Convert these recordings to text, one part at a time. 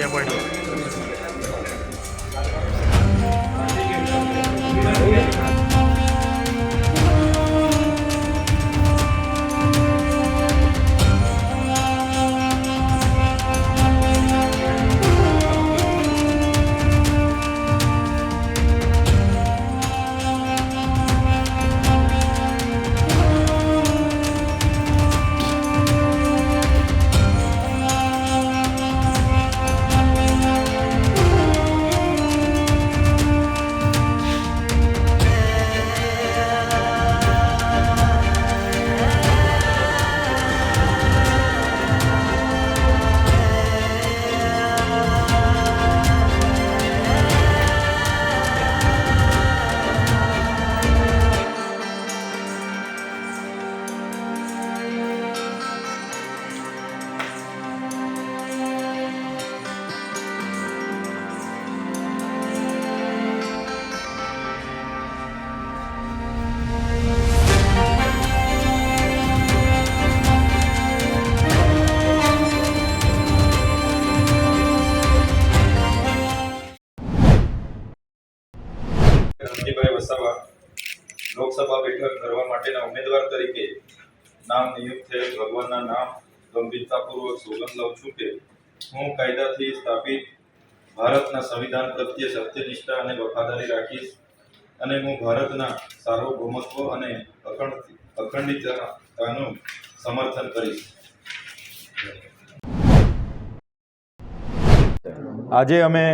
અહીંયા પડ્યો. રણજીભાઈ વસાવા લોકસભા બેઠક કરવા માટેના ઉમેદવાર તરીકે નામ નિયુક્ત થયેલ ભગવાનના નામ ગંભીરતાપૂર્વક સોગંદ લઉં છું કે હું કાયદાથી સ્થાપિત ભારતના સંવિધાન પ્રત્યે સત્યનિષ્ઠા અને વફાદારી રાખીશ અને હું ભારતના સાર્વભૌમત્વ અને અખંડિતતાનું સમર્થન કરીશ. આજે અમે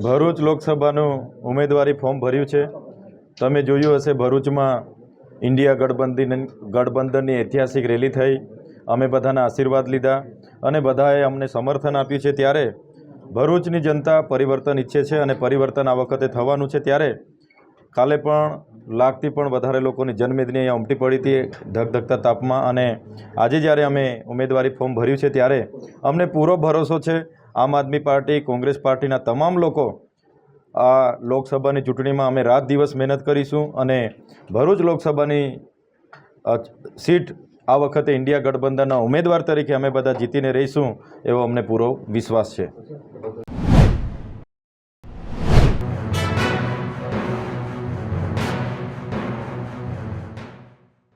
ભરૂચ લોકસભાનું ઉમેદવારી ફોર્મ ભર્યું છે. તમે જોયું હશે ભરૂચમાં ઇન્ડિયા ગઠબંધનની ઐતિહાસિક રેલી થઈ. અમે બધાના આશીર્વાદ લીધા અને બધાએ અમને સમર્થન આપ્યું છે. ત્યારે ભરૂચની જનતા પરિવર્તન ઈચ્છે છે અને પરિવર્તન આ વખતે થવાનું છે. ત્યારે કાલે પણ લાખથી પણ વધારે લોકોની જનમેદની અહીંયા ઉમટી પડી હતી ધગધગતા તાપમાં. અને આજે જ્યારે અમે ઉમેદવારી ફોર્મ ભર્યું છે ત્યારે અમને પૂરો ભરોસો છે આમ આદમી પાર્ટી, કોંગ્રેસ પાર્ટીના તમામ લોકો આ લોકસભાની ચૂંટણીમાં અમે રાત દિવસ મહેનત કરીશું અને ભરૂચ લોકસભાની સીટ આ વખતે ઇન્ડિયા ગઠબંધનના ઉમેદવાર તરીકે અમે બધા જીતીને રહીશું એવો અમને પૂરો વિશ્વાસ છે.